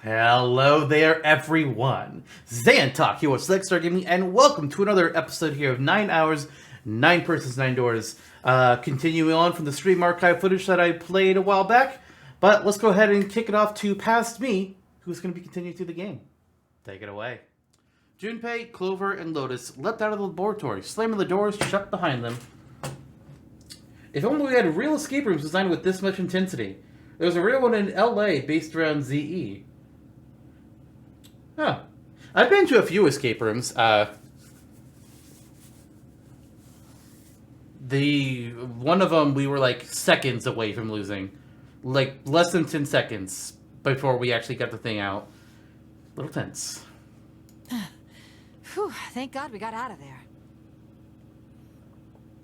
Hello there, everyone. Zantok here with Select Star Gaming, and welcome to another episode here of 9 Hours, 9 Persons, 9 Doors. Continuing on from the stream archive footage that I played a while back, but let's go ahead and kick it off to Past Me, who's going to be continuing through the game. Take it away. Junpei, Clover, and Lotus leapt out of the laboratory, slamming the doors shut behind them. If only we had real escape rooms designed with this much intensity. There's a real one in LA based around ZE. Huh. I've been to a few escape rooms. One of them we were like seconds away from losing. Like less than 10 seconds before we actually got the thing out. Little tense. Whew, thank God we got out of there.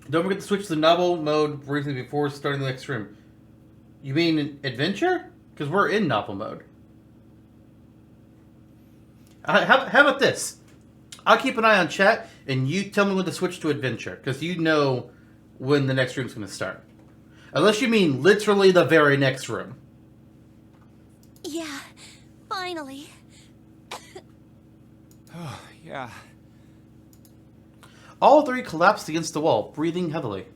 Don't forget to switch to novel mode briefly before starting the next room. You mean adventure? Because we're in novel mode. How about this? I'll keep an eye on chat, and you tell me when to switch to adventure, because you know when the next room's going to start. Unless you mean literally the very next room. Yeah, finally. Oh, yeah. All three collapsed against the wall, breathing heavily.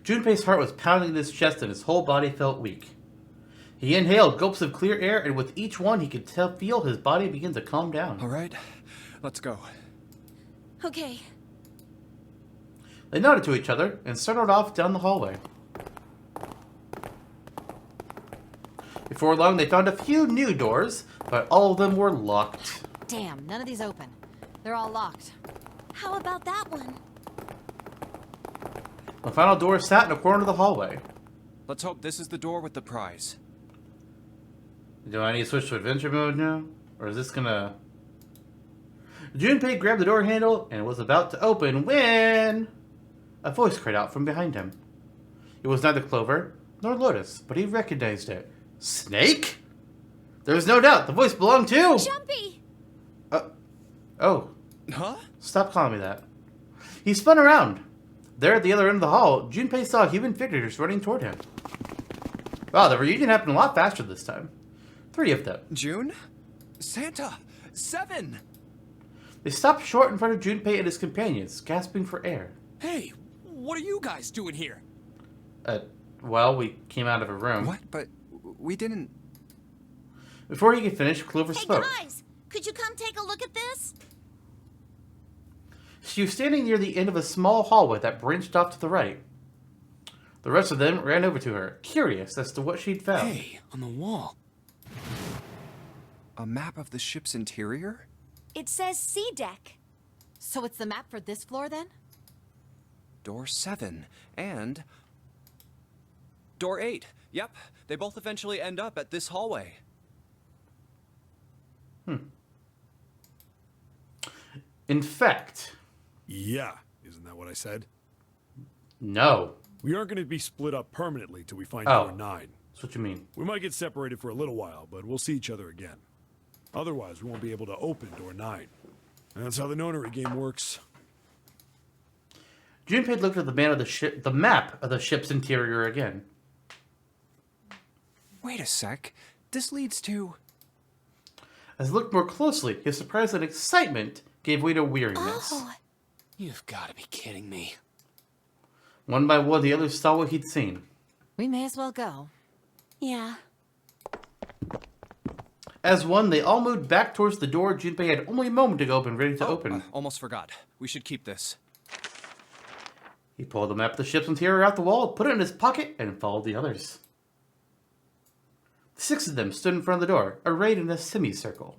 Junpei's heart was pounding in his chest, and his whole body felt weak. He inhaled gulps of clear air, and with each one he could feel his body begin to calm down. All right, let's go. Okay. They nodded to each other and started off down the hallway. Before long, they found a few new doors, but all of them were locked. Damn, none of these open. They're all locked. How about that one? The final door sat in a corner of the hallway. Let's hope this is the door with the prize. Do I need to switch to adventure mode now? Or is this gonna... Junpei grabbed the door handle and was about to open when... a voice cried out from behind him. It was neither Clover nor Lotus, but he recognized it. Snake? There was no doubt the voice belonged to... Junpei! Oh. Huh? Stop calling me that. He spun around. There at the other end of the hall, Junpei saw human figures running toward him. Wow, the reunion happened a lot faster this time. 3 of them. June? Santa! 7! They stopped short in front of Junpei and his companions, gasping for air. Hey, what are you guys doing here? Well, we came out of a room. What? But we didn't... Before he could finish, Clover Hey spoke. guys, could you come take a look at this? She was standing near the end of a small hallway that branched off to the right. The rest of them ran over to her, curious as to what she'd found. Hey, on the wall. A map of the ship's interior? It says C deck. So it's the map for this floor then? Door 7. And... Door 8. Yep, they both eventually end up at this hallway. In fact, Yeah, isn't that what I said? no. We aren't going to be split up permanently till we find Oh. door 9. That's what you mean. We might get separated for a little while, but we'll see each other again. Otherwise, we won't be able to open door 9. And that's how the Nonary Game works. Junpei looked at the map of the ship's interior again. Wait a sec. This leads to... As he looked more closely, his surprise and excitement gave way to weariness. Oh, You've got to be kidding me. One by one, the others saw what he'd seen. We may as well go. yeah. As one, they all moved back towards the door Junpei had only a moment ago been ready to open. Almost forgot. We should keep this. He pulled the map of the ship's interior out the wall, put it in his pocket, and followed the others. 6 of them stood in front of the door, arrayed in a semicircle.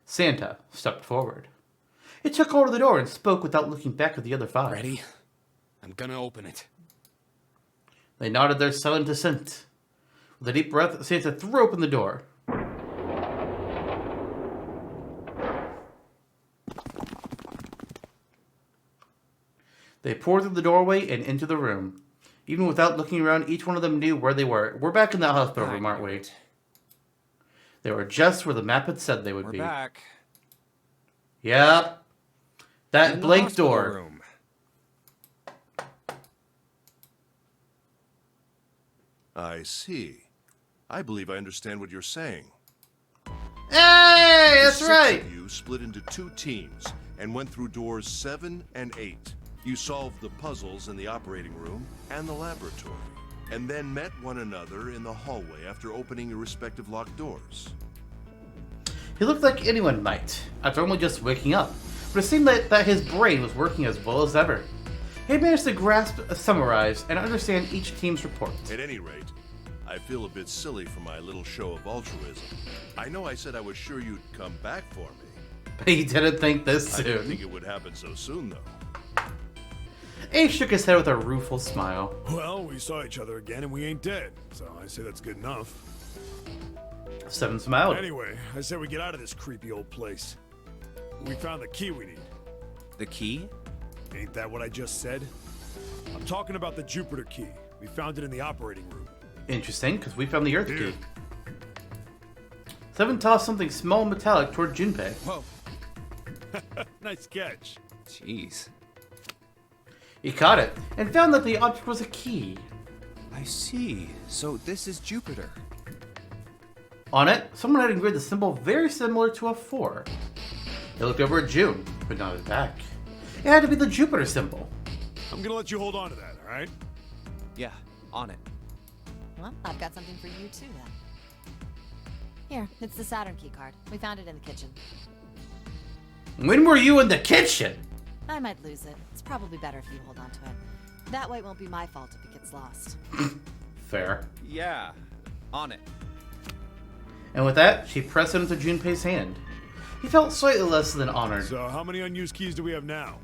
Santa stepped forward. He took hold of the door and spoke without looking back at the other 5. Ready? I'm gonna open it. They nodded their silent assent. With a deep breath, Santa threw open the door. They poured through the doorway and into the room. Even without looking around, each one of them knew where they were. We're back in that hospital room, aren't we? They were just where the map had said they would We're be. back. Yep. That In the blank hospital door. room. I see. I believe I understand what you're saying. Hey, that's The six right. of you split into 2 teams and went through doors 7 and 8. You solved the puzzles in the operating room and the laboratory, and then met one another in the hallway after opening your respective locked doors. He looked like anyone might, after only just waking up, but it seemed that his brain was working as well as ever. He managed to grasp, summarize, and understand each team's report. At any rate, I feel a bit silly for my little show of altruism. I know I said I was sure you'd come back for me. But he didn't think this I didn't soon. think it would happen so soon, though. Ace shook his head with a rueful smile. Well, we saw each other again and we ain't dead, so I say that's good enough. 7 smiled. Anyway, I say we get out of this creepy old place. We found the key we need. The key? Ain't that what I just said? I'm talking about the Jupiter key. We found it in the operating room. Interesting, because we found the Earth Here. key. 7 tossed something small and metallic toward Junpei. Whoa. Nice catch. Jeez. He caught it, and found that the object was a key. I see. So this is Jupiter. On it, someone had engraved a symbol very similar to a 4. He looked over at June, but nodded back. It had to be the Jupiter symbol. I'm gonna let you hold on to that, alright? Yeah, on it. Well, I've got something for you too then. Here, it's the Saturn key card. We found it in the kitchen. When were you in the kitchen? I might lose it. It's probably better if you hold on to it. That way it won't be my fault if it gets lost. Fair. Yeah, on it. And with that, she pressed it into Junpei's hand. He felt slightly less than honored. So, how many unused keys do we have now?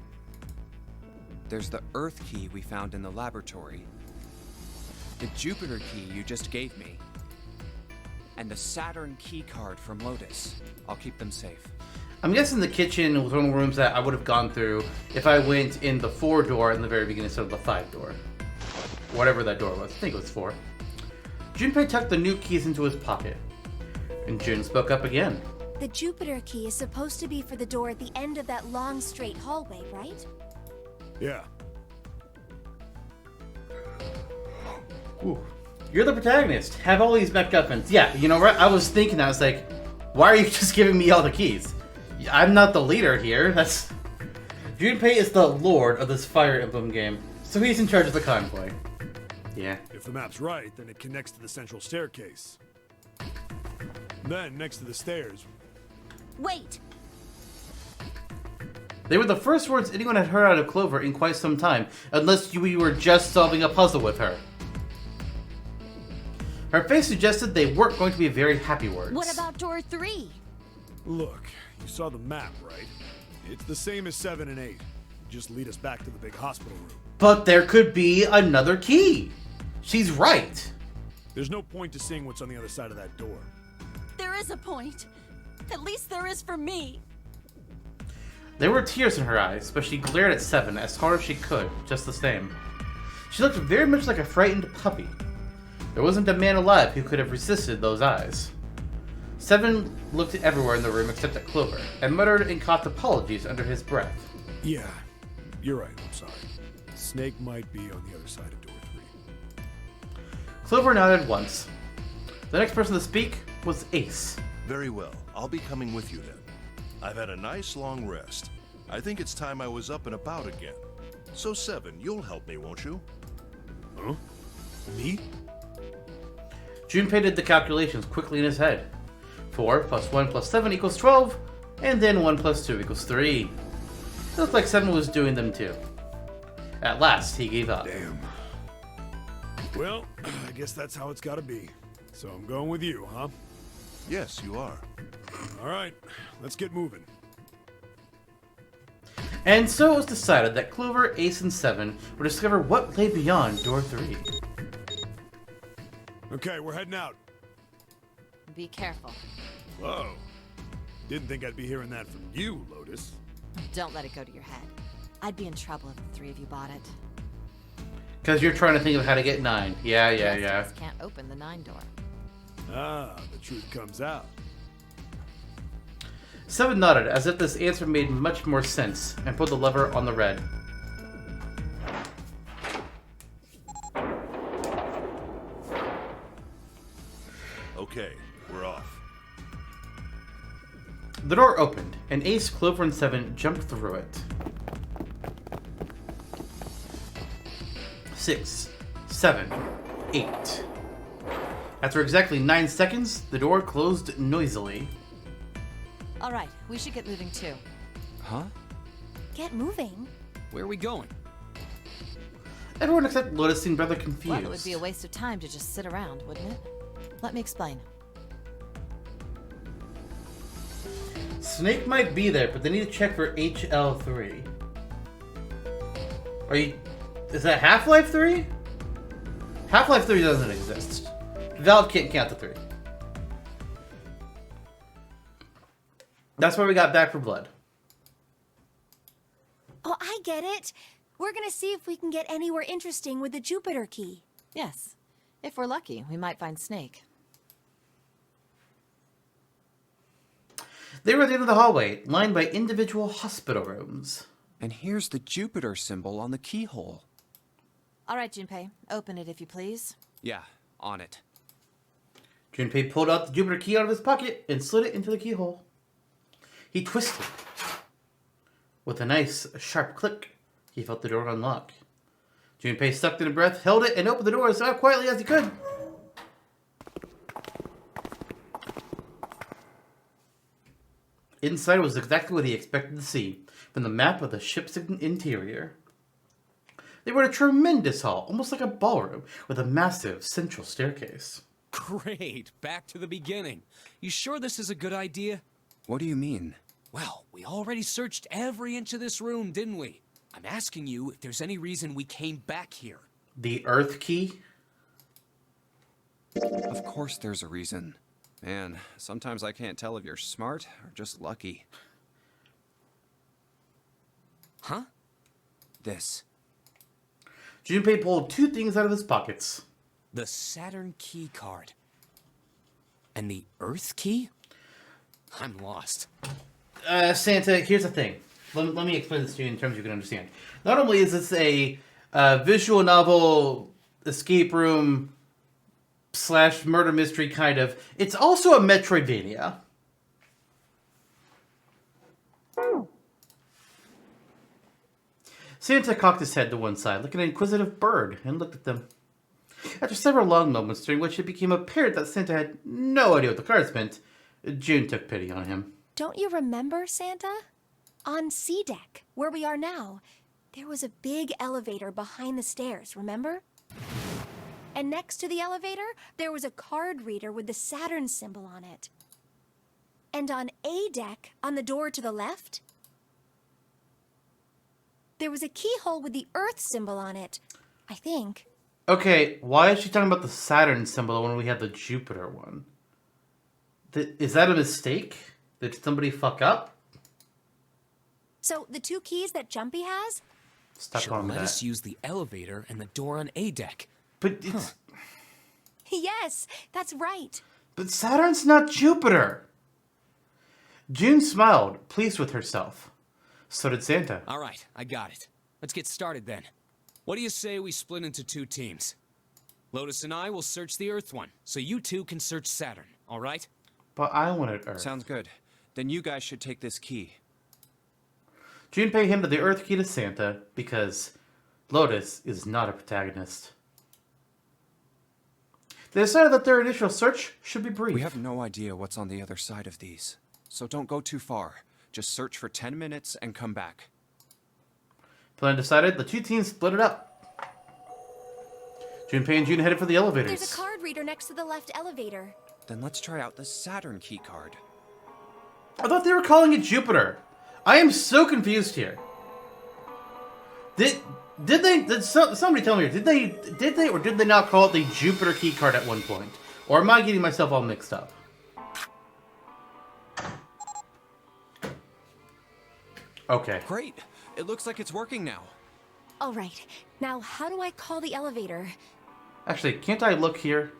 There's the Earth key we found in the laboratory. The Jupiter key you just gave me. And the Saturn key card from Lotus. I'll keep them safe. I'm guessing the kitchen was one of the rooms that I would have gone through if I went in the 4 door in the very beginning instead of the 5 door. Whatever that door was. I think it was 4. Junpei tucked the new keys into his pocket. And June spoke up again. The Jupiter key is supposed to be for the door at the end of that long, straight hallway, right? Yeah. Ooh. You're the protagonist. Have all these MacGuffins. Yeah, you know what? I was thinking, I was like, why are you just giving me all the keys? I'm not the leader here. That's... Junpei is the lord of this Fire Emblem game, so he's in charge of the convoy. Yeah. If the map's right, then it connects to the central staircase. Then, next to the stairs... Wait! They were the first words anyone had heard out of Clover in quite some time, unless we were just solving a puzzle with her. Her face suggested they weren't going to be very happy words. What about door 3? Look, you saw the map, right? It's the same as 7 and 8. Just lead us back to the big hospital room. But there could be another key. She's right. There's no point to seeing what's on the other side of that door. There is a point. At least there is for me. There were tears in her eyes, but she glared at 7 as hard as she could, just the same. She looked very much like a frightened puppy. There wasn't a man alive who could have resisted those eyes. 7 looked everywhere in the room except at Clover, and muttered and coughed apologies under his breath. Yeah, you're right, I'm sorry. Snake might be on the other side of door 3. Clover nodded once. The next person to speak was Ace. Very well. I'll be coming with you then. I've had a nice long rest. I think it's time I was up and about again. So 7, you'll help me, won't you? Huh? Me? Junpei did the calculations quickly in his head. 4 plus 1 plus 7 equals 12, and then 1 plus 2 equals 3. It looked like 7 was doing them too. At last, he gave up. Damn. Well, I guess that's how it's gotta be. So I'm going with you, huh? Yes, you are. Alright, let's get moving. And so it was decided that Clover, Ace, and 7 would discover what lay beyond door 3. Okay, we're heading out. Be careful. Whoa. Didn't think I'd be hearing that from you, Lotus. Don't let it go to your head. I'd be in trouble if the 3 of you bought it. Because you're trying to think of how to get 9. Yeah. The rest of us can't open the 9 door. Ah, the truth comes out. 7 nodded, as if this answer made much more sense, and pulled the lever on the red. The door opened, and Ace, Clover, and Seven jumped through it. 6, 7, 8. After exactly 9 seconds, the door closed noisily. All right, we should get moving too. Huh? Get moving. Where are we going? Everyone except Lotus seemed rather confused. Well, it would be a waste of time to just sit around, wouldn't it? Let me explain. Snake might be there, but they need to check for HL3. Is that Half-Life 3? Half-Life 3 doesn't exist. Valve can't count to 3. That's why we got Back for Blood. Oh, I get it. We're gonna see if we can get anywhere interesting with the Jupiter key. Yes. If we're lucky, we might find Snake. They were at the end of the hallway, lined by individual hospital rooms. And here's the Jupiter symbol on the keyhole. All right, Junpei, open it if you please. Yeah, on it. Junpei pulled out the Jupiter key out of his pocket and slid it into the keyhole. He twisted. With a nice, sharp click, he felt the door unlock. Junpei sucked in a breath, held it, and opened the door as quietly as he could. Inside was exactly what he expected to see, from the map of the ship's interior. They were in a tremendous hall, almost like a ballroom, with a massive central staircase. Great, back to the beginning. You sure this is a good idea? What do you mean? Well, we already searched every inch of this room, didn't we? I'm asking you if there's any reason we came back here. The Earth key? Of course there's a reason. Man, sometimes I can't tell if you're smart or just lucky. Huh? This. Junpei pulled 2 things out of his pockets. The Saturn key card. And the Earth key? I'm lost. Santa, here's the thing. Let me explain this to you in terms you can understand. Not only is this a visual novel, escape room, / murder mystery kind of, it's also a Metroidvania. Santa cocked his head to one side, like an inquisitive bird, and looked at them. After several long moments during which it became apparent that Santa had no idea what the cards meant, June took pity on him. Don't you remember, Santa? On C deck, where we are now, there was a big elevator behind the stairs, remember? And next to the elevator, there was a card reader with the Saturn symbol on it. And on A deck, on the door to the left, there was a keyhole with the Earth symbol on it, I think. Okay, why is she talking about the Saturn symbol when we had the Jupiter one? Is that a mistake? Did somebody fuck up? So the 2 keys that Junpei has? Stop Should calling me let that. us use the elevator and the door on A deck. But it's... Yes, that's right. But Saturn's not Jupiter. June smiled, pleased with herself. So did Santa. All right, I got it. Let's get started then. What do you say we split into 2 teams? Lotus and I will search the Earth one, so you 2 can search Saturn, all right? But I wanted Earth. Sounds good. Then you guys should take this key. Junpei handed the Earth key to Santa because Lotus is not a protagonist. They decided that their initial search should be brief. We have no idea what's on the other side of these, so don't go too far. Just search for 10 minutes and come back. Plan decided, the 2 teams split it up. Junpei and June headed for the elevators. There's a card reader next to the left elevator. Then let's try out the Saturn key card. I thought they were calling it Jupiter. I am so confused here. Did somebody tell me, did they or did they not call it the Jupiter key card at one point? Or am I getting myself all mixed up? Okay. Great! It looks like it's working now. All right, now how do I call the elevator? Actually, can't I look here?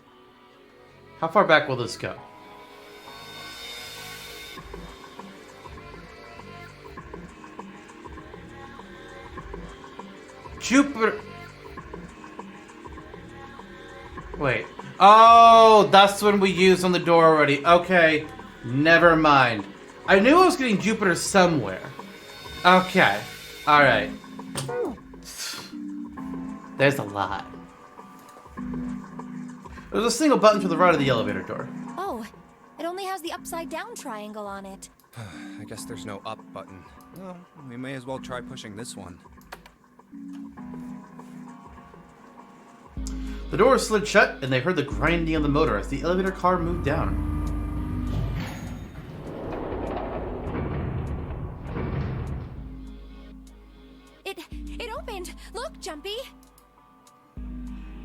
How far back will this go? Jupiter. Wait. Oh, that's when we used on the door already. Okay. Never mind. I knew I was getting Jupiter somewhere. Okay. Alright. There's a lot. There's a single button to the right of the elevator door. Oh, it only has the upside down triangle on it. I guess there's no up button. Well, we may as well try pushing this one. The door slid shut, and they heard the grinding of the motor as the elevator car moved down. It opened! Look, Junpei!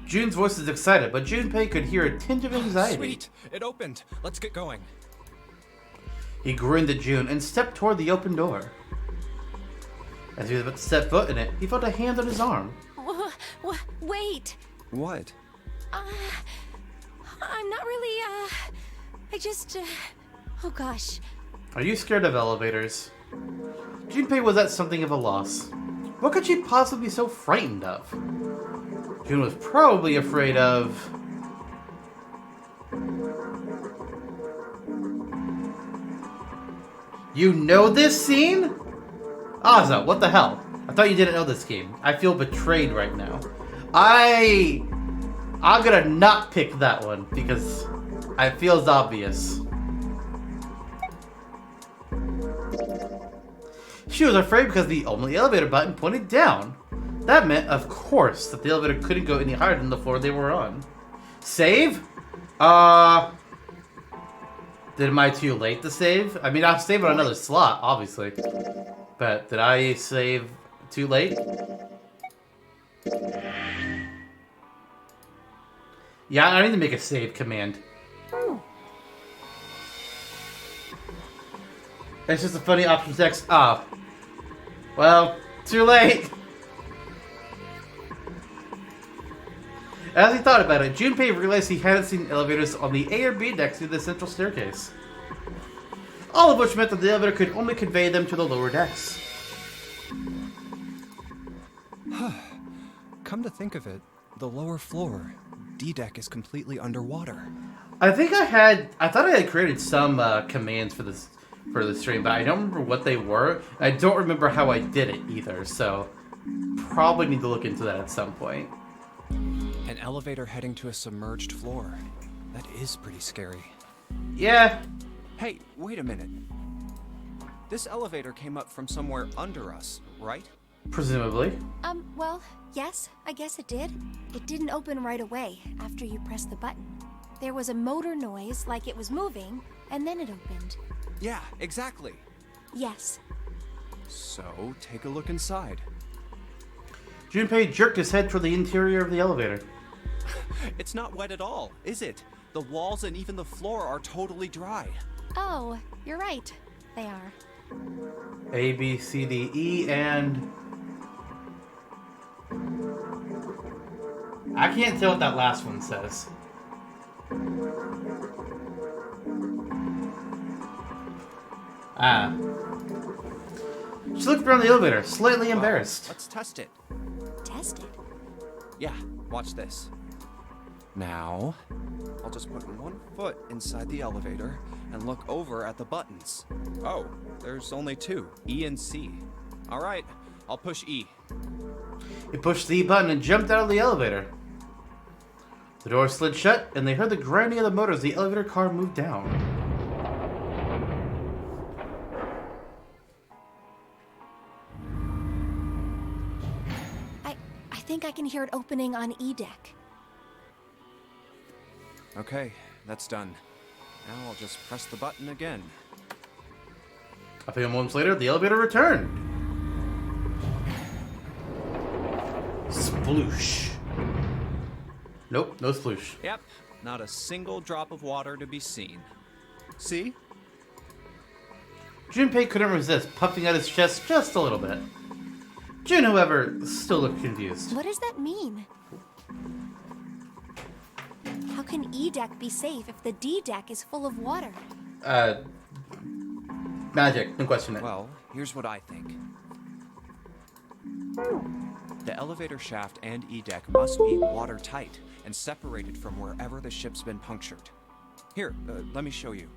June's voice is excited, but Junpei could hear a tinge of anxiety. Sweet! It opened! Let's get going. He grinned at June and stepped toward the open door. As he was about to step foot in it, he felt a hand on his arm. Wait! What? I'm not really, I just, oh gosh. Are you scared of elevators? Junpei was at something of a loss. What could she possibly be so frightened of? June was probably afraid of... You know this scene? Ozza, what the hell? I thought you didn't know this game. I feel betrayed right now. I'm gonna not pick that one because it feels obvious. She was afraid because the only elevator button pointed down. That meant, of course, that the elevator couldn't go any higher than the floor they were on. Save? Am I too late to save? I mean, I'll save on another slot, obviously. But did I save too late? Yeah, I need to make a save command. It's just a funny option text. Oh. Well, too late. As he thought about it, Junpei realized he hadn't seen elevators on the A or B decks through the central staircase. All of which meant that the elevator could only convey them to the lower decks. Come to think of it, the lower floor, D deck, is completely underwater. I thought I had created some commands for this stream, but I don't remember what they were. I don't remember how I did it either, so probably need to look into that at some point. An elevator heading to a submerged floor. That is pretty scary. Yeah. Hey, wait a minute. This elevator came up from somewhere under us, right? Presumably. Well, yes, I guess it did. It didn't open right away after you pressed the button. There was a motor noise like it was moving, and then it opened. Yeah, exactly. Yes. So, take a look inside. Junpei jerked his head toward the interior of the elevator. It's not wet at all, is it? The walls and even the floor are totally dry. Oh, you're right. They are. A, B, C, D, E, and... I can't tell what that last one says. She looked around the elevator, slightly embarrassed. Let's test it. Test it. Yeah, watch this. Now, I'll just put one foot inside the elevator and look over at the buttons. Oh, there's only two, E and C. All right, I'll push E. He pushed the E button and jumped out of the elevator. The door slid shut, and they heard the grinding of the motor as the elevator car moved down. I think I can hear it opening on E deck. Okay, that's done. Now I'll just press the button again. A few moments later, the elevator returned. Sploosh. Nope, no sploosh. Yep, not a single drop of water to be seen. See? Junpei couldn't resist, puffing out his chest just a little bit. June, however, still looked confused. What does that mean? How can E deck be safe if the D deck is full of water? Magic, don't question it. Well, here's what I think. The elevator shaft and E deck must be watertight and separated from wherever the ship's been punctured. Here, let me show you.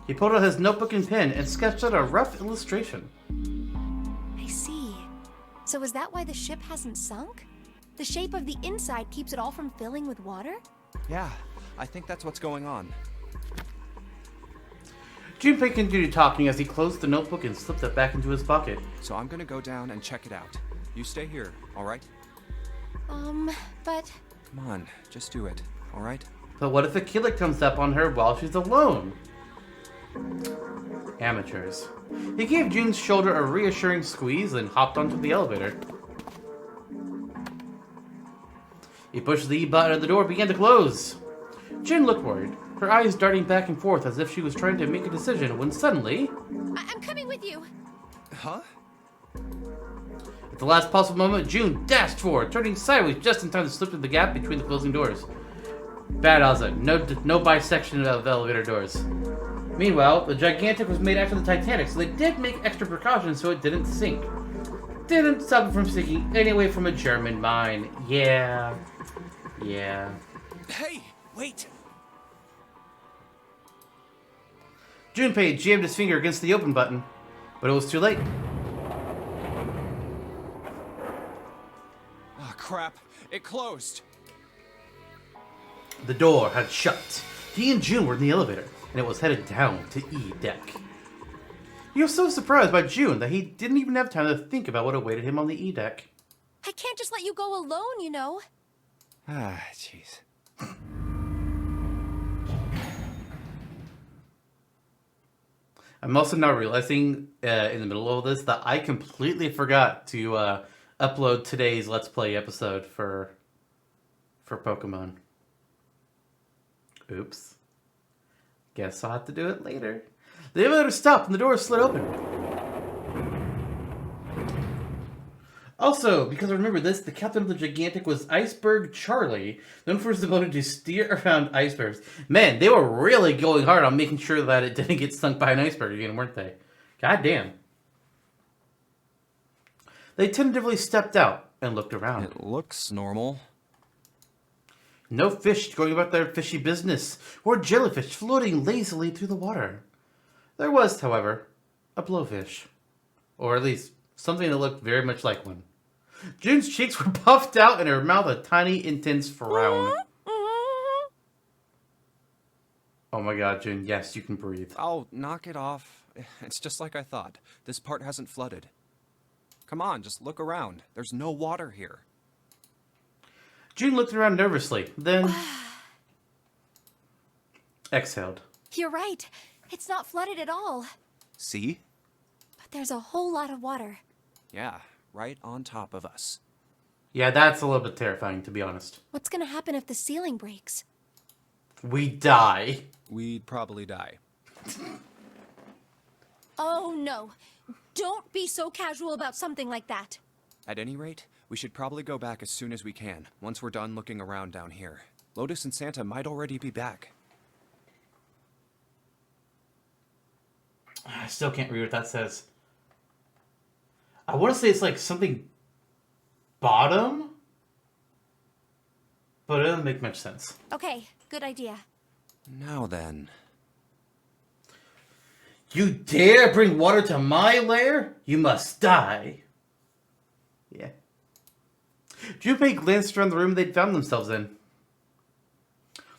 He pulled out his notebook and pen and sketched out a rough illustration. I see. So is that why the ship hasn't sunk? The shape of the inside keeps it all from filling with water? Yeah, I think that's what's going on. Junpei continued talking as he closed the notebook and slipped it back into his pocket. So I'm gonna go down and check it out. You stay here, alright? But... Come on, just do it, alright? But what if a killer comes up on her while she's alone? Amateurs. He gave Jun's shoulder a reassuring squeeze and hopped onto the elevator. He pushed the E button and the door began to close. Jun looked worried, her eyes darting back and forth as if she was trying to make a decision when suddenly... I'm coming with you! Huh? At the last possible moment, Jun dashed forward, turning sideways just in time to slip through the gap between the closing doors. Bad Ozza, no bisection of elevator doors. Meanwhile, the Gigantic was made after the Titanic, so they did make extra precautions so it didn't sink. Didn't stop it from sinking anyway from a German mine. Yeah. Hey, wait! Junpei jammed his finger against the open button, but it was too late. Oh, crap. It closed. The door had shut. He and Jun were in the elevator, and it was headed down to E deck. He was so surprised by Jun that he didn't even have time to think about what awaited him on the E deck. I can't just let you go alone, you know. Ah, jeez. I'm also now realizing in the middle of this that I completely forgot to upload today's Let's Play episode for Pokemon. Oops. Guess I'll have to do it later. The elevator stopped and the door slid open. Also, because I remember this, the captain of the Gigantic was Iceberg Charlie, known for his ability to steer around icebergs. Man, they were really going hard on making sure that it didn't get sunk by an iceberg again, weren't they? God damn. They tentatively stepped out and looked around. It looks normal. No fish going about their fishy business, or jellyfish floating lazily through the water. There was, however, a blowfish. Or at least, something that looked very much like one. Jun's cheeks were puffed out and her mouth a tiny, intense frown. Oh my god, Jun, yes, you can breathe. Oh, knock it off. It's just like I thought. This part hasn't flooded. Come on, just look around. There's no water here. Jun looked around nervously, then exhaled. You're right. It's not flooded at all. See? But there's a whole lot of water. Yeah, right on top of us. Yeah, that's a little bit terrifying, to be honest. What's gonna happen if the ceiling breaks? We die. We'd probably die. Oh no. Don't be so casual about something like that. At any rate, we should probably go back as soon as we can, once we're done looking around down here. Lotus and Santa might already be back. I still can't read what that says. I want to say it's like something bottom, but it doesn't make much sense. Okay, good idea. Now then. You dare bring water to my lair? You must die. Yeah. Junpei glanced around the room they'd found themselves in.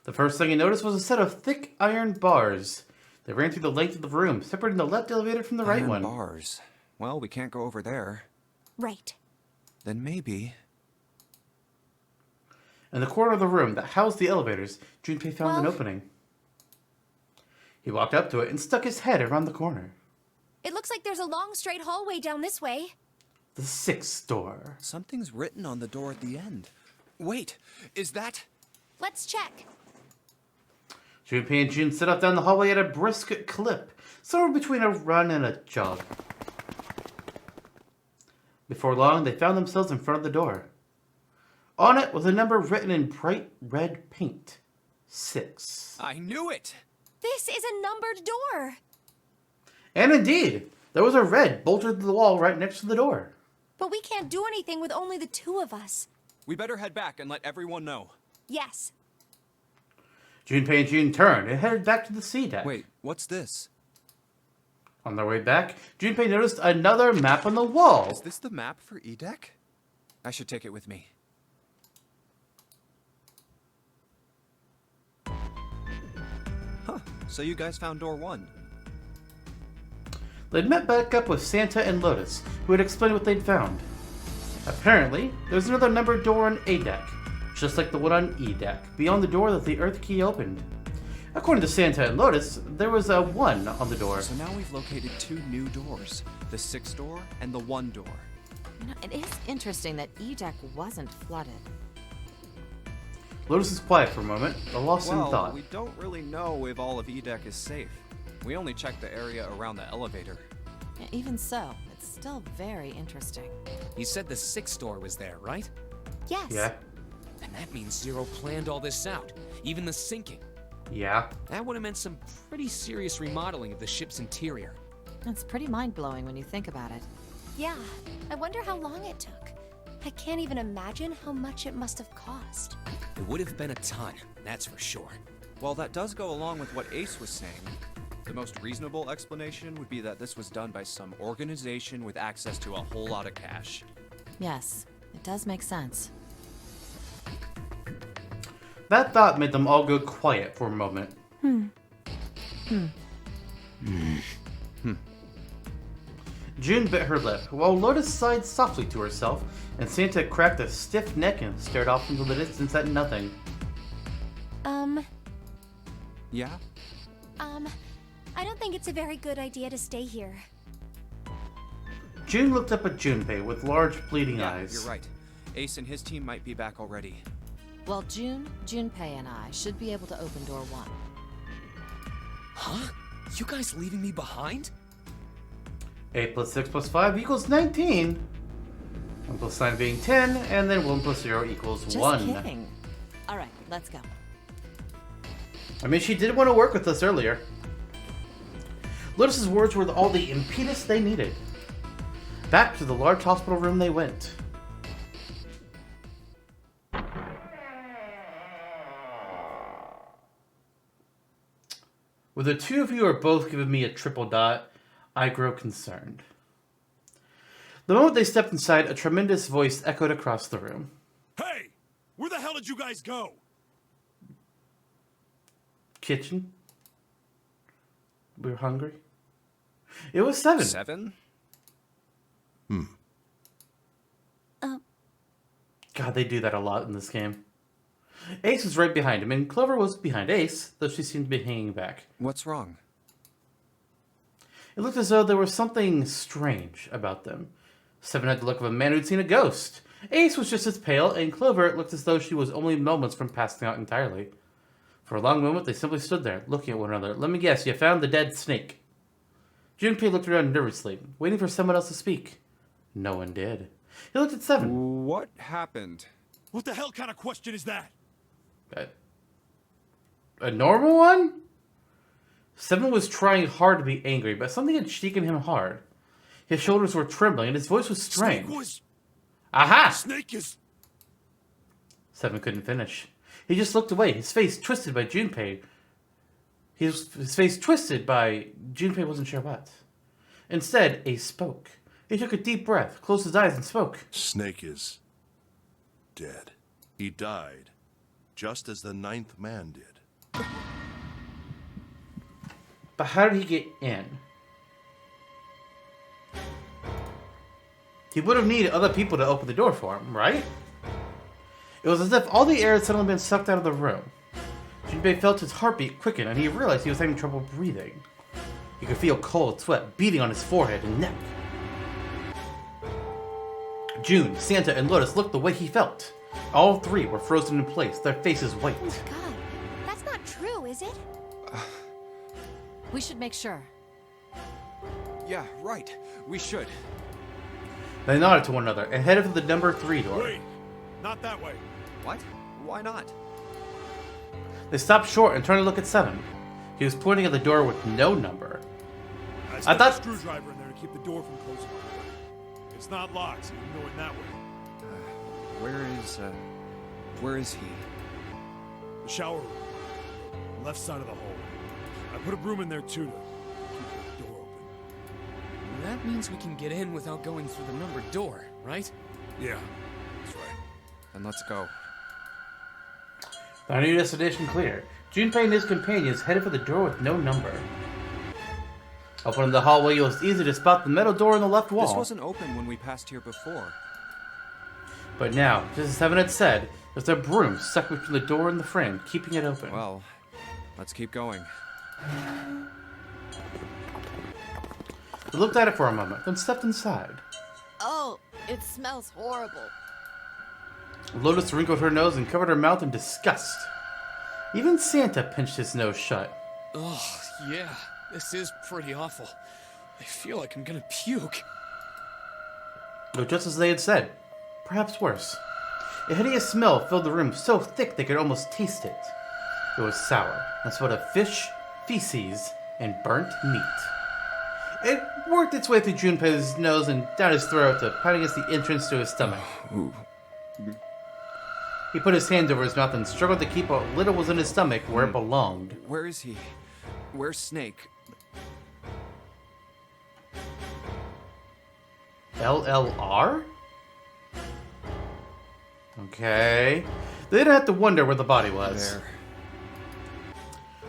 The first thing he noticed was a set of thick iron bars. They ran through the length of the room, separating the left elevator from the right Iron one. bars. Well, we can't go over there. Right. Then maybe. In the corner of the room that housed the elevators, Junpei found an opening. He walked up to it and stuck his head around the corner. It looks like there's a long straight hallway down this way. The 6th door. Something's written on the door at the end. Wait, is that... Let's check. Junpei and Jun set off down the hallway at a brisk clip, somewhere between a run and a jog. Before long, they found themselves in front of the door. On it was a number written in bright red paint. 6. I knew it! This is a numbered door. And indeed, there was a red bolted to the wall right next to the door. But we can't do anything with only the two of us. We better head back and let everyone know. Yes. Junpei and Jun turned and headed back to the sea deck. Wait, what's this? On their way back, Junpei noticed another map on the wall. Is this the map for E-Deck? I should take it with me. Huh, so you guys found door 1. They'd met back up with Santa and Lotus, who had explained what they'd found. Apparently, there was another numbered door on A-Deck, just like the one on E-Deck, beyond the door that the Earth Key opened. According to Santa and Lotus, there was a 1 on the door. So now we've located 2 new doors, the 6 door and the 1 door. You know, it is interesting that E-Deck wasn't flooded. Lotus is quiet for a moment, lost in thought. We don't really know if all of E-Deck is safe. We only checked the area around the elevator. Yeah, even so, it's still very interesting. You said the 6th door was there, right? Yes. Yeah. And that means Zero planned all this out, even the sinking. Yeah. That would have meant some pretty serious remodeling of the ship's interior. It's pretty mind-blowing when you think about it. Yeah. I wonder how long it took. I can't even imagine how much it must have cost. It would have been a ton, that's for sure. Well, that does go along with what Ace was saying. The most reasonable explanation would be that this was done by some organization with access to a whole lot of cash. Yes, it does make sense. That thought made them all go quiet for a moment. June bit her lip, while Lotus sighed softly to herself, and Santa cracked a stiff neck and stared off into the distance at nothing. Yeah? I don't think it's a very good idea to stay here. June looked up at Junpei with large, pleading eyes. You're right. Ace and his team might be back already. Well, Junpei and I should be able to open door 1. Huh? You guys leaving me behind? 8 plus 6 plus 5 equals 19. 1 plus 9 being 10, and then 1 plus 0 equals Just 1. kidding. All right, let's go. I mean, she did want to work with us earlier. Lotus's words were all the impetus they needed. Back to the large hospital room they went. When the two of you are both giving me a triple dot, I grow concerned. The moment they stepped inside, a tremendous voice echoed across the room. Hey! Where the hell did you guys go? Kitchen? We were hungry? It was 7. 7? God, they do that a lot in this game. Ace was right behind him, and Clover was behind Ace, though she seemed to be hanging back. What's wrong? It looked as though there was something strange about them. 7 had the look of a man who'd seen a ghost. Ace was just as pale, and Clover looked as though she was only moments from passing out entirely. For a long moment, they simply stood there, looking at one another. Let me guess, you found the dead snake. Junpei looked around nervously, waiting for someone else to speak. No one did. He looked at 7. What happened? What the hell kind of question is that? A normal one? 7 was trying hard to be angry, but something had shaken him hard. His shoulders were trembling, and his voice was strange. Snake was... Aha! Snake is... 7 couldn't finish. He just looked away, his face twisted by Junpei. His face twisted by Junpei wasn't sure what. Instead, Ace spoke. He took a deep breath, closed his eyes, and spoke. Snake is dead. He died, just as the 9th man did. But how did he get in? He would have needed other people to open the door for him, right? It was as if all the air had suddenly been sucked out of the room. Junpei felt his heartbeat quicken, and he realized he was having trouble breathing. He could feel cold sweat beating on his forehead and neck. June, Santa, and Lotus looked the way he felt. All 3 were frozen in place, their faces white. God, that's not true, is it? We should make sure. Yeah, right. We should. They nodded to one another and headed for the number 3 door. Wait! Not that way. What? Why not? They stopped short and turned to look at 7. He was pointing at the door with no number. I I stuck thought- a screwdriver in there to keep the door from closing. It's not locked, so you can go in that way. Where is he? The shower room. Left side of the hallway. I put a broom in there too to keep the door open. that means we can get in without going through the numbered door, right? Yeah, that's right. Then let's go. Our new destination clear. Junpei and his companions headed for the door with no number. Opening the hallway, it was easy to spot the metal door on the left wall. This wasn't open when we passed here before. But now, just as Heaven had said, there's a broom stuck between the door and the frame, keeping it open. Well, let's keep going. They looked at it for a moment, then stepped inside. Oh, it smells horrible. Lotus wrinkled her nose and covered her mouth in disgust. Even Santa pinched his nose shut. Oh, yeah. This is pretty awful. I feel like I'm gonna puke. But just as they had said, perhaps worse. A hideous smell filled the room so thick they could almost taste it. It was sour and smelled of fish, feces, and burnt meat. It worked its way through Junpei's nose and down his throat to pound against the entrance to his stomach. He put his hand over his mouth and struggled to keep what little was in his stomach where it belonged. Where is he? Where's Snake? LLR? Okay. They didn't have to wonder where the body was. There.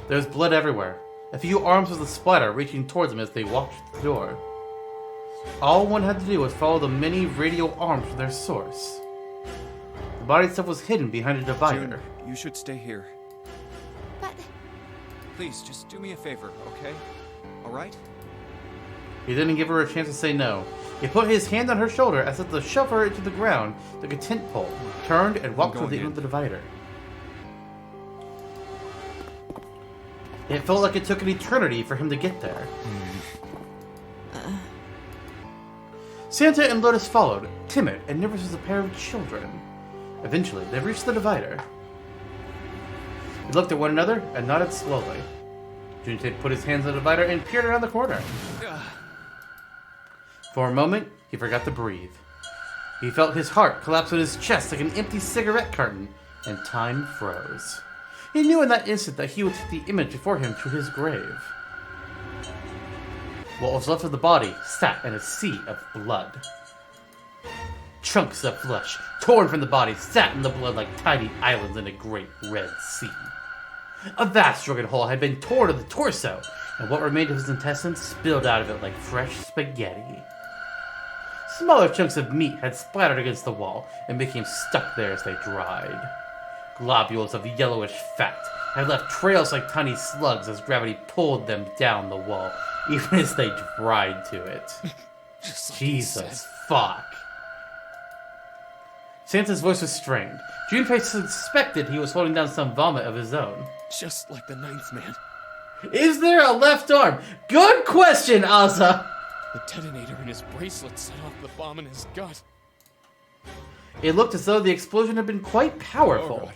There's blood everywhere. A few arms with a splatter reaching towards them as they walked to the door. All one had to do was follow the many radial arms to their source. The body itself was hidden behind a divider. June, you should stay here. But Please, just do me a favor, okay? Alright? He didn't give her a chance to say no. He put his hand on her shoulder as if to shove her into the ground, took a tent pole, turned, and walked toward the end of the divider. It felt like it took an eternity for him to get there. Santa and Lotus followed, timid and nervous as a pair of children. Eventually, they reached the divider. They looked at one another and nodded slowly. Junpei put his hands on the divider and peered around the corner. For a moment, he forgot to breathe. He felt his heart collapse in his chest like an empty cigarette carton, and time froze. He knew in that instant that he would take the image before him to his grave. What was left of the body sat in a sea of blood. Chunks of flesh, torn from the body, sat in the blood like tiny islands in a great red sea. A vast drunken hole had been torn to the torso, and what remained of his intestines spilled out of it like fresh spaghetti. Smaller chunks of meat had splattered against the wall and became stuck there as they dried. Globules of yellowish fat had left trails like tiny slugs as gravity pulled them down the wall, even as they dried to it. Just like Jesus fuck. Santa's voice was strained. Junpei suspected he was holding down some vomit of his own. Just like the ninth man. Is there a left arm? Good question, Asa! The detonator in his bracelet set off the bomb in his gut. It looked as though the explosion had been quite powerful. Oh God.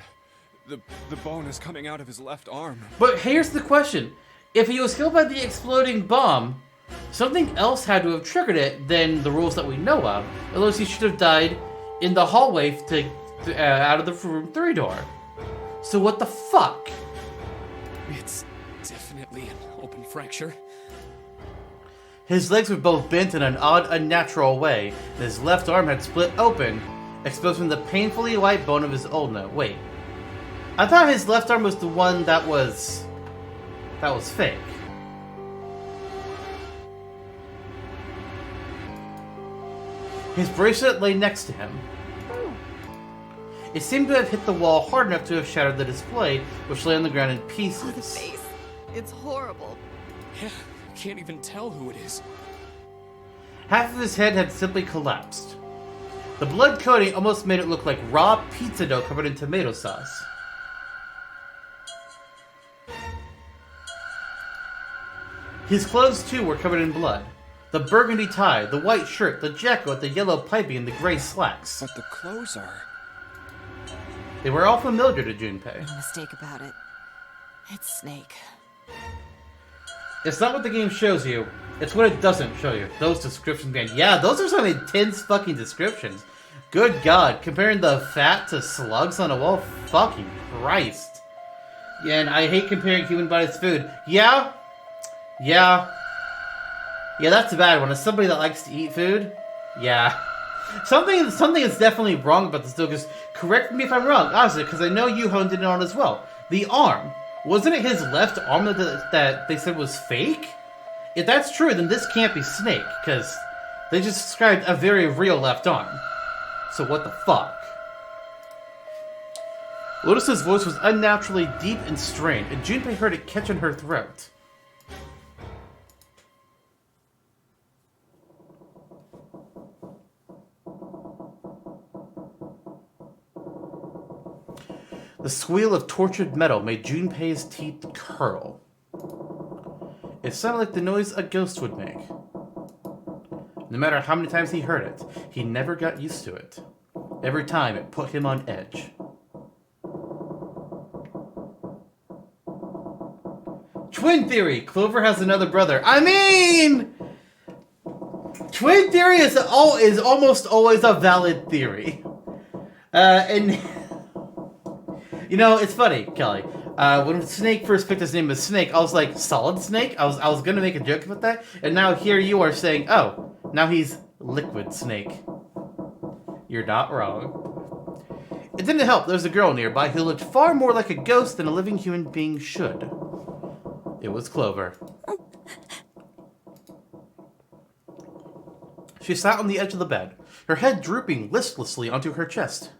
The bone is coming out of his left arm. But here's the question. If he was killed by the exploding bomb, something else had to have triggered it than the rules that we know of. Otherwise he should have died in the hallway out of the room 3 door. So what the fuck? It's definitely an open fracture. His legs were both bent in an odd, unnatural way, and his left arm had split open, exposing the painfully white bone of his ulna. Wait. I thought his left arm was the one that was fake. His bracelet lay next to him. It seemed to have hit the wall hard enough to have shattered the display, which lay on the ground in pieces. Oh, the face. It's horrible. Yeah, I can't even tell who it is. Half of his head had simply collapsed. The blood coating almost made it look like raw pizza dough covered in tomato sauce. His clothes, too, were covered in blood. The burgundy tie, the white shirt, the jacket with the yellow piping, and the gray slacks. But the clothes are... They were all familiar to Junpei. No mistake about it. It's Snake. It's not what the game shows you, it's what it doesn't show you. Those descriptions, man. Yeah, those are some intense fucking descriptions. Good God, comparing the fat to slugs on a wall? Fucking Christ. Yeah, and I hate comparing human bodies to food. Yeah, Yeah, that's a bad one. As somebody that likes to eat food, yeah. Something is definitely wrong about this, though, because correct me if I'm wrong, honestly, because I know you honed in on as well. The arm. Wasn't it his left arm that they said was fake? If that's true, then this can't be Snake, because they just described a very real left arm. So what the fuck? Lotus's voice was unnaturally deep and strained, and Junpei heard it catch in her throat. The squeal of tortured metal made Junpei's teeth curl. It sounded like the noise a ghost would make. No matter how many times he heard it, he never got used to it. Every time it put him on edge. Twin theory! Clover has another brother. I mean! Twin theory is almost always a valid theory. And... You know, it's funny, Kelly. When Snake first picked his name as Snake, I was like, Solid Snake? I was gonna make a joke about that, and now here you are saying, oh, now he's Liquid Snake. You're not wrong. It didn't help there was a girl nearby who looked far more like a ghost than a living human being should. It was Clover. She sat on the edge of the bed, her head drooping listlessly onto her chest.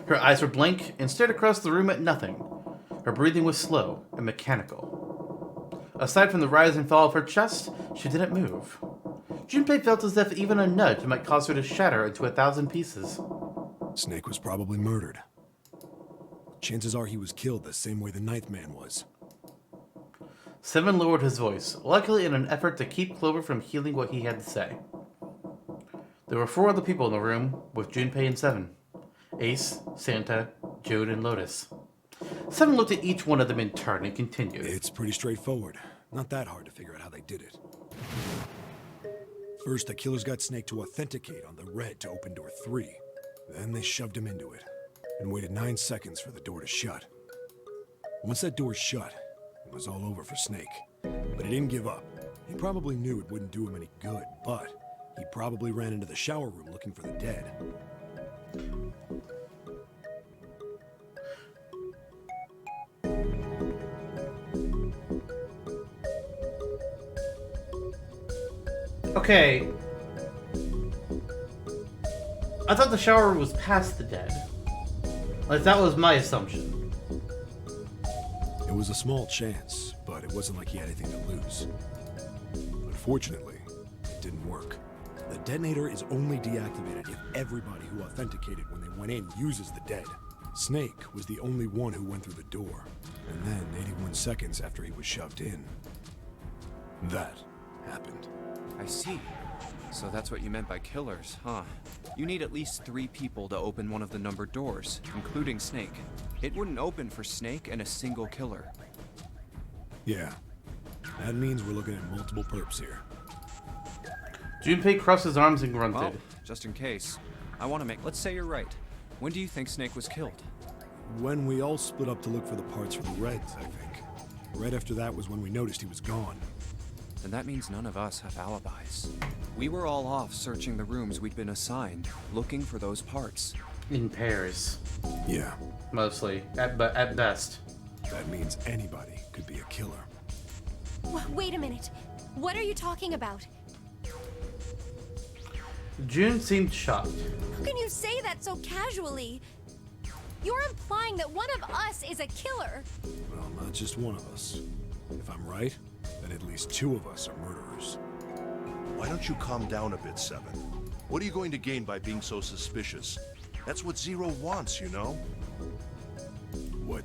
Her eyes were blank and stared across the room at nothing. Her breathing was slow and mechanical. Aside from the rise and fall of her chest, she didn't move. Junpei felt as if even a nudge might cause her to shatter into 1,000 pieces. Snake was probably murdered. Chances are he was killed the same way the Ninth Man was. Seven lowered his voice, likely in an effort to keep Clover from hearing what he had to say. There were 4 other people in the room, with Junpei and Seven. Ace, Santa, June, and Lotus. Seven looked at each one of them in turn and continued. It's pretty straightforward. Not that hard to figure out how they did it. First, the killers got Snake to authenticate on the red to open door 3. Then they shoved him into it, and waited 9 seconds for the door to shut. Once that door shut, it was all over for Snake. But he didn't give up. He probably knew it wouldn't do him any good, but he probably ran into the shower room looking for the dead. Okay. I thought the shower was past the dead. Like, that was my assumption. It was a small chance, but it wasn't like he had anything to lose. Unfortunately, it didn't work. The detonator is only deactivated if everybody who authenticated when they went in uses the dead. Snake was the only one who went through the door, and then 81 seconds after he was shoved in, that happened. I see. So that's what you meant by killers, huh? You need at least 3 people to open one of the numbered doors, including Snake. It wouldn't open for Snake and a single killer. Yeah. That means we're looking at multiple perps here. Junpei crossed his arms and grunted. Well, just in case, I want to make... Let's say you're right. When do you think Snake was killed? When we all split up to look for the parts for the Reds, I think. Right after that was when we noticed he was gone. Then that means none of us have alibis. We were all off searching the rooms we'd been assigned, looking for those parts. In pairs. Yeah. Mostly. At best. That means anybody could be a killer. Wait a minute. What are you talking about? June seemed shocked. How can you say that so casually? You're implying that one of us is a killer. Well, not just one of us. If I'm right, then at least 2 of us are murderers. Why don't you calm down a bit, Seven? What are you going to gain by being so suspicious? That's what Zero wants, you know? What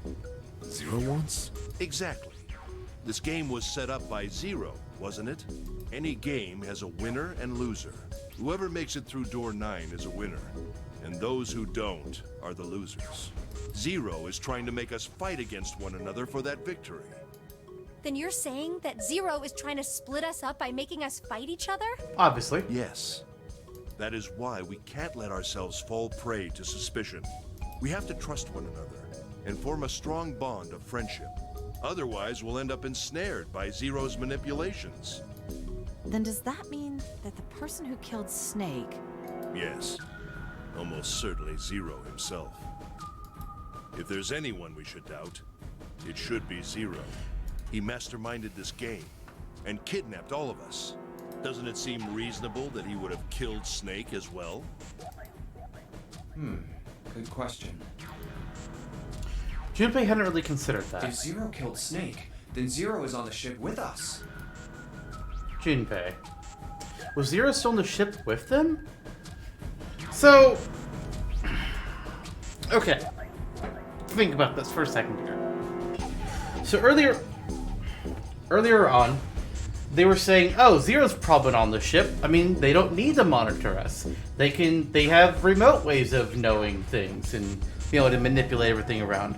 Zero wants? Exactly. This game was set up by Zero, wasn't it? Any game has a winner and loser. Whoever makes it through door 9 is a winner, and those who don't are the losers. Zero is trying to make us fight against one another for that victory. Then you're saying that Zero is trying to split us up by making us fight each other? Obviously. Yes. That is why we can't let ourselves fall prey to suspicion. We have to trust one another and form a strong bond of friendship. Otherwise, we'll end up ensnared by Zero's manipulations. Then does that mean that the person who killed Snake... Yes. Almost certainly Zero himself. If there's anyone we should doubt, it should be Zero. He masterminded this game and kidnapped all of us. Doesn't it seem reasonable that he would have killed Snake as well? Good question. Junpei hadn't really considered If that. Zero killed Snake, then Zero is on the ship with us. Junpei. Was Zero still on the ship with them? So... Okay. Think about this for a second here. So earlier on, they were saying, oh, Zero's probably on the ship. I mean, they don't need to monitor us. They have remote ways of knowing things and be able to manipulate everything around.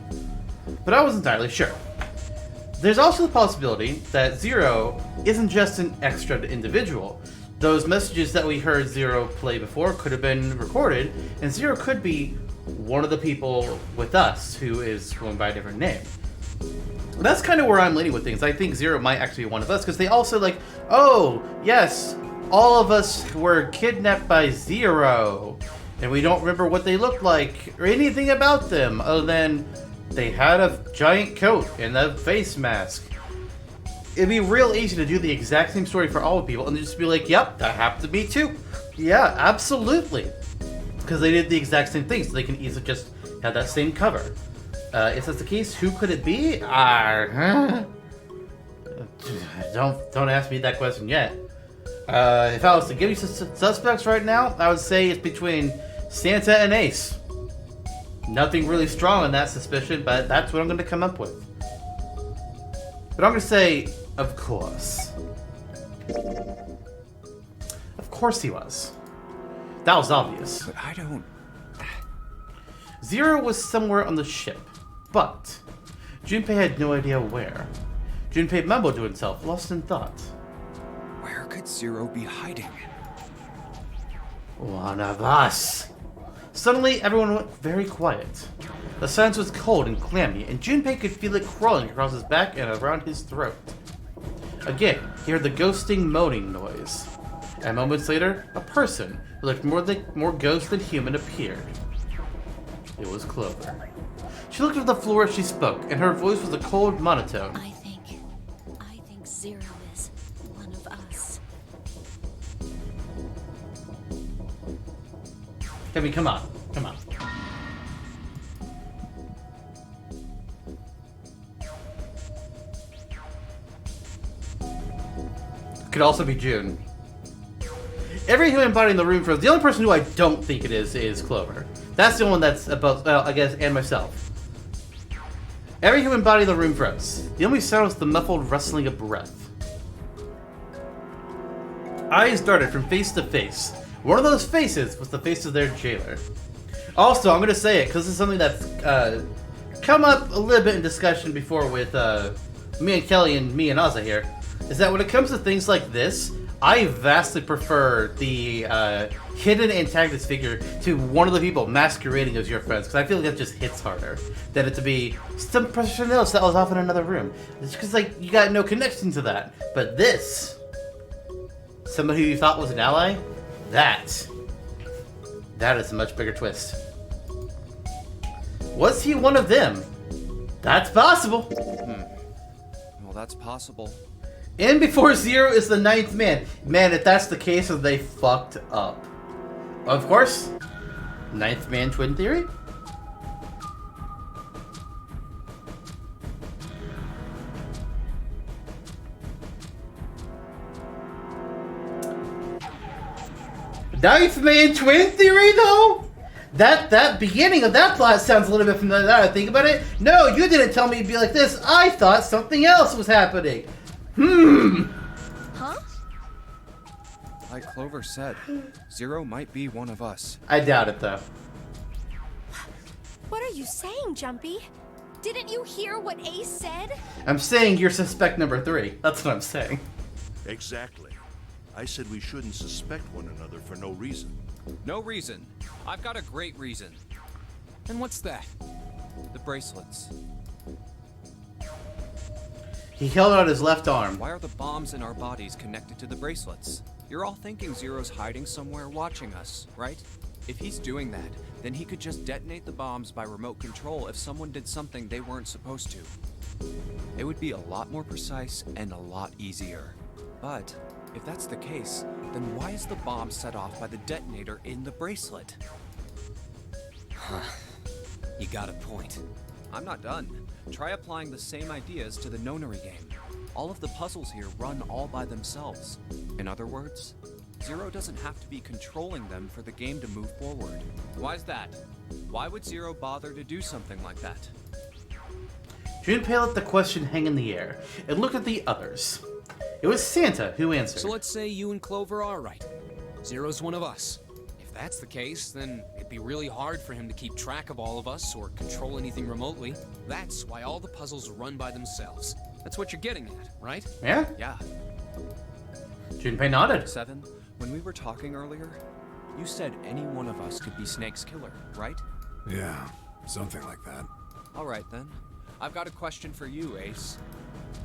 But I wasn't entirely sure. There's also the possibility that Zero isn't just an extra individual. Those messages that we heard Zero play before could have been recorded, and Zero could be one of the people with us who is going by a different name. That's kind of where I'm leaning with things. I think Zero might actually be one of us, because they also like, oh, yes, all of us were kidnapped by Zero, and we don't remember what they looked like, or anything about them, other than they had a giant coat and a face mask. It'd be real easy to do the exact same story for all people, and just be like, yep, that happened to me too. Yeah, absolutely. Because they did the exact same thing, so they can easily just have that same cover. If that's the case, who could it be? Don't ask me that question yet. If I was to give you suspects right now, I would say it's between Santa and Ace. Nothing really strong in that suspicion, but that's what I'm going to come up with. But I'm going to say, of course. Of course he was. That was obvious. But I don't... Zero was somewhere on the ship, but Junpei had no idea where. Junpei mumbled to himself, lost in thought. Where could Zero be hiding? One of us. Suddenly, everyone went very quiet. The silence was cold and clammy, and Junpei could feel it crawling across his back and around his throat. Again, he heard the ghosting moaning noise. And moments later, a person who looked more ghost than human appeared. It was Clover. She looked at the floor as she spoke, and her voice was a cold monotone. I think Zero is one of us. I mean, come on. Come on. Could also be June. Every human body in the room froze. The only person who I don't think it is Clover. That's the one that's above, well, I guess, and myself. Every human body in the room froze. The only sound was the muffled rustling of breath. Eyes darted from face to face. One of those faces was the face of their jailer. Also, I'm going to say it, because it's something that's come up a little bit in discussion before with me and Kelly and me and Ozza here, is that when it comes to things like this, I vastly prefer the hidden antagonist figure to one of the people masquerading as your friends, because I feel like that just hits harder than it to be some person else that was off in another room. It's because, like, you got no connection to that. But this, somebody who you thought was an ally, that is a much bigger twist. Was he one of them? That's possible. Well, that's possible. In before Zero is the ninth man. Man, if that's the case, then they fucked up. Of course, ninth man twin theory? Ninth man twin theory, though? That beginning of that plot sounds a little bit familiar now that I think about it. No, you didn't tell me it'd be like this. I thought something else was happening. Huh? Like Clover said, Zero might be one of us. I doubt it, though. What are you saying, Jumpy? Didn't you hear what Ace said? I'm saying you're suspect number 3. That's what I'm saying. Exactly. I said we shouldn't suspect one another for no reason. No reason. I've got a great reason. And what's that? The bracelets. He held out his left arm. Why are the bombs in our bodies connected to the bracelets? You're all thinking Zero's hiding somewhere watching us, right? If he's doing that, then he could just detonate the bombs by remote control if someone did something they weren't supposed to. It would be a lot more precise and a lot easier. But if that's the case, then why is the bomb set off by the detonator in the bracelet? You got a point. I'm not done. Try applying the same ideas to the Nonary game. All of the puzzles here run all by themselves. In other words, Zero doesn't have to be controlling them for the game to move forward. Why's that? Why would Zero bother to do something like that? Junpei let the question hang in the air and looked at the others. It was Santa who answered. So let's say you and Clover are right. Zero's one of us. If that's the case, then it'd be really hard for him to keep track of all of us or control anything remotely. That's why all the puzzles run by themselves. That's what you're getting at, right? Yeah? Yeah. Junpei nodded. 7, when we were talking earlier, you said any one of us could be Snake's killer, right? Yeah, something like that. Alright then. I've got a question for you, Ace.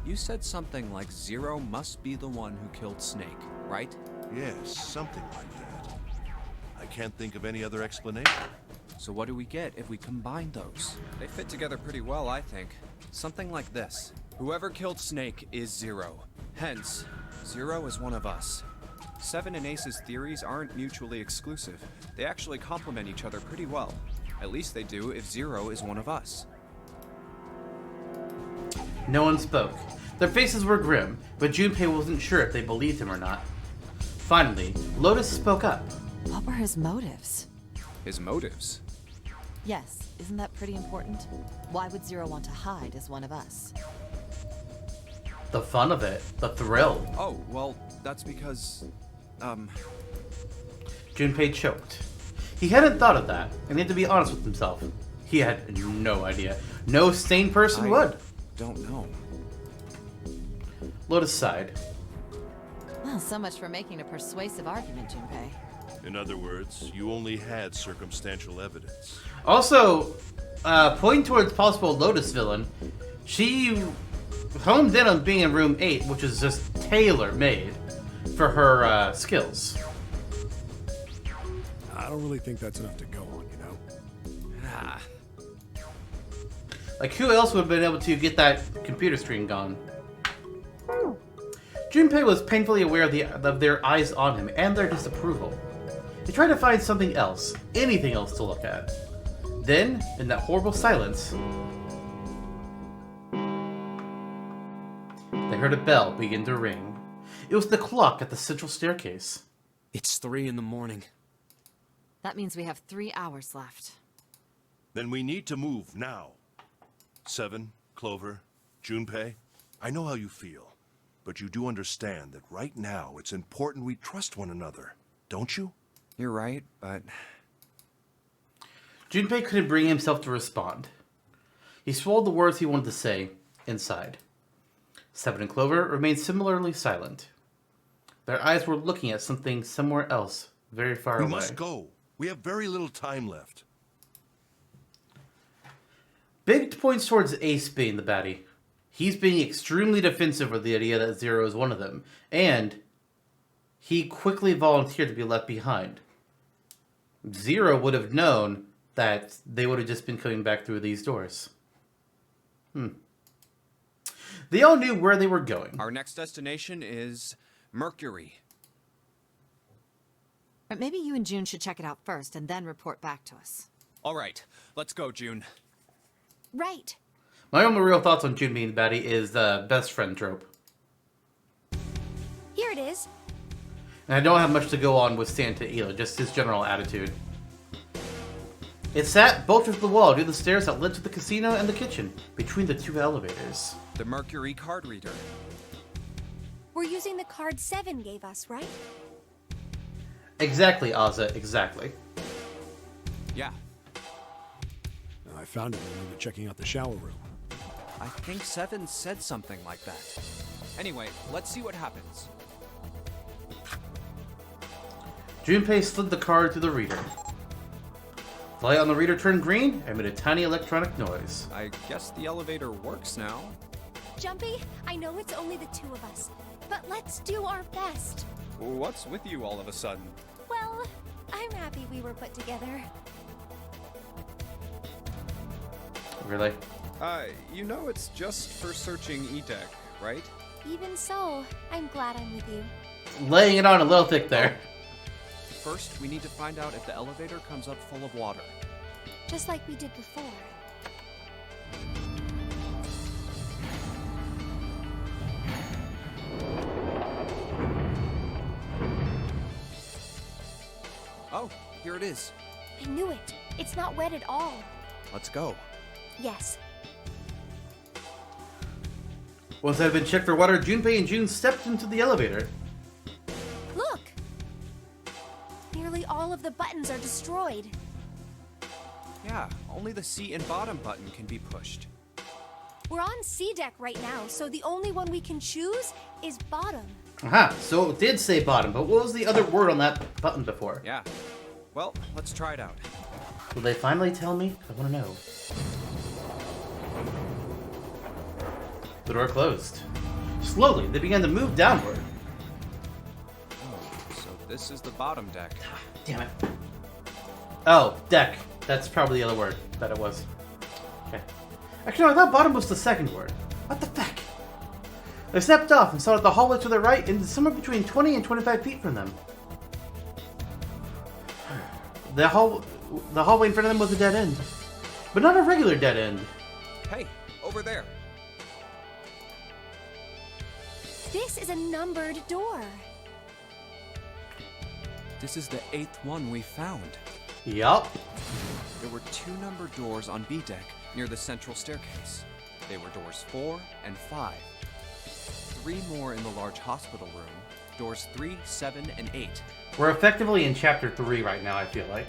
You said something like Zero must be the one who killed Snake, right? Yes, something like that. I can't think of any other explanation. So what do we get if we combine those? They fit together pretty well, I think. Something like this. Whoever killed Snake is Zero. Hence, Zero is one of us. 7 and Ace's theories aren't mutually exclusive. They actually complement each other pretty well. At least they do if Zero is one of us. No one spoke. Their faces were grim, but Junpei wasn't sure if they believed him or not. Finally, Lotus spoke up. What were his motives? His motives? Yes, isn't that pretty important? Why would Zero want to hide as one of us? The fun of it, the thrill. Oh, well, that's because... Junpei choked. He hadn't thought of that, and he had to be honest with himself. He had no idea. No sane person would. Don't know. Lotus sighed. Well, so much for making a persuasive argument, Junpei. In other words, you only had circumstantial evidence. Also, pointing towards possible Lotus villain, she honed in on being in room 8, which is just tailor-made for her skills. I don't really think that's enough to go on, you know? Ah. Like, who else would have been able to get that computer screen gone? Junpei was painfully aware of their eyes on him and their disapproval. He tried to find something else, anything else to look at. Then, in that horrible silence, they heard a bell begin to ring. It was the clock at the central staircase. It's 3 in the morning. That means we have 3 hours left. Then we need to move now. 7, Clover, Junpei, I know how you feel, but you do understand that right now it's important we trust one another, don't you? You're right, but... Junpei couldn't bring himself to respond. He swallowed the words he wanted to say inside. 7 and Clover remained similarly silent. Their eyes were looking at something somewhere else, very far away. We must go. We have very little time left. Big points towards Ace being the baddie. He's being extremely defensive with the idea that Zero is one of them, and he quickly volunteered to be left behind. Zero would have known that they would have just been coming back through these doors. They all knew where they were going. Our next destination is Mercury. But maybe you and June should check it out first and then report back to us. All right, let's go, June. Right. My only real thoughts on June being the baddie is the best friend trope. Here it is. And I don't have much to go on with Santa either, just his general attitude. It sat bolted to the wall near the stairs that led to the casino and the kitchen, between the 2 elevators. The Mercury card reader. We're using the card 7 gave us, right? Exactly, Ozza, exactly. Yeah, I found it when we were checking out the shower room. I think 7 said something like that. Anyway, let's see what happens. Junpei slid the card through the reader. The light on the reader turned green and made a tiny electronic noise. I guess the elevator works now. Junpei, I know it's only the two of us, but let's do our best. What's with you all of a sudden? Well, I'm happy we were put together. Really? You know it's just for searching E-Deck, right? Even so, I'm glad I'm with you. Laying it on a little thick there. First, we need to find out if the elevator comes up full of water. Just like we did before. Oh, here it is. I knew it. It's not wet at all. Let's go. Yes. Once I've been checked for water, Junpei and June stepped into the elevator. Look! Nearly all of the buttons are destroyed. Yeah, only the seat and bottom button can be pushed. We're on C deck right now, so the only one we can choose is bottom. Aha, so it did say bottom, but what was the other word on that button before? Yeah. Well, let's try it out. Will they finally tell me? I want to know. The door closed. Slowly, they began to move downward. Oh, so this is the bottom deck. Damn it. Oh, deck. That's probably the other word that it was. Okay. Actually, no, I thought bottom was the second word. What the feck? They stepped off and saw that the hallway to their right ended somewhere between 20 and 25 feet from them. The hallway in front of them was a dead end. But not a regular dead end. Hey, over there. This is a numbered door. This is the 8th one we found. Yup. There were 2 numbered doors on B deck near the central staircase. They were doors 4 and 5. 3 more in the large hospital room. Doors 3, 7, and 8. We're effectively in chapter 3 right now, I feel like.